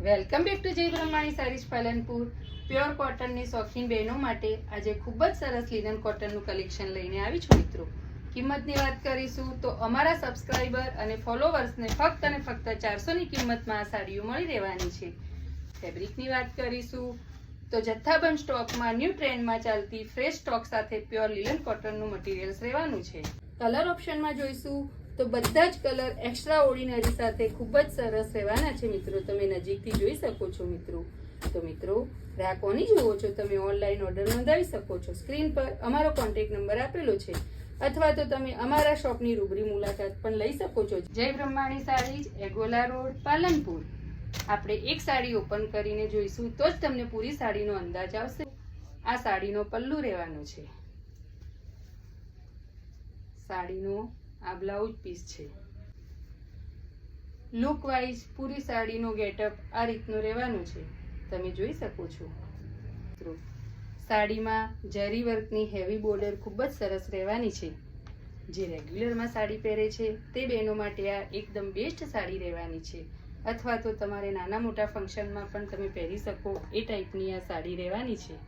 Welcome back to જય Brahmani saris Palanpur. Pure કોટનની શોખીન બહેનો માટે આજે ખૂબ જ સરસ લિનન કોટનનું કલેક્શન લઈને આવી છું મિત્રો. કિંમતની વાત કરીશું તો અમારા સબસ્ક્રાઇબર અને ફોલોવર્સને ફક્ત અને ફક્ત 400ની કિંમતમાં આ સાડીઓ મળી રહેવાની છે. ફેબ્રિકની વાત કરીશું તો જથ્થાબંધ સ્ટોકમાં ન્યૂ ટ્રેન્ડમાં ચાલતી ફ્રેશ સ્ટોક સાથે પ્યોર લિનન કોટનનું મટીરિયલ્સ રહેવાનું છે. કલર ઓપ્શનમાં જોઈશું તો બધા જ કલર એક્સ્ટ્રા ઓર્ડિનરી સાથે ખૂબ જ સરસ રહેવાના છે મિત્રો. તમે નજીકથી જોઈ શકો છો મિત્રો. તો મિત્રો ગ્રાહકોની જુઓ છો તમે ઓનલાઈન ઓર્ડર નોંધાવી શકો છો. સ્ક્રીન પર અમારો કોન્ટેક્ટ નંબર આપેલો છે અથવા તો તમે અમારા શોપની રૂબરૂ મુલાકાત પણ લઈ શકો છો. જય બ્રહ્માણી સાડીઝ, એગોલા રોડ, પાલનપુર. આપણે એક સાડી ઓપન કરીને જોઈશું તો જ તમને પૂરી સાડીનો અંદાજ આવશે. આ સાડીનો પલ્લુ રહેવાનો છે. સાડીનો આ બ્લાઉઝ પીસ છે. લુક વાઇઝ પૂરી સાડીનો ગેટઅપ આ રીતનો રહેવાનો છે. તમે જોઈ શકો છો. સાડીમાં જરી વર્કની હેવી બોર્ડર ખૂબ જ સરસ રહેવાની છે. જે રેગ્યુલરમાં સાડી પહેરે છે તે બહેનો માટે આ એકદમ બેસ્ટ સાડી રહેવાની છે. અથવા તો તમારે નાના મોટા ફંક્શનમાં પણ તમે પહેરી શકો એ ટાઈપની આ સાડી રહેવાની છે.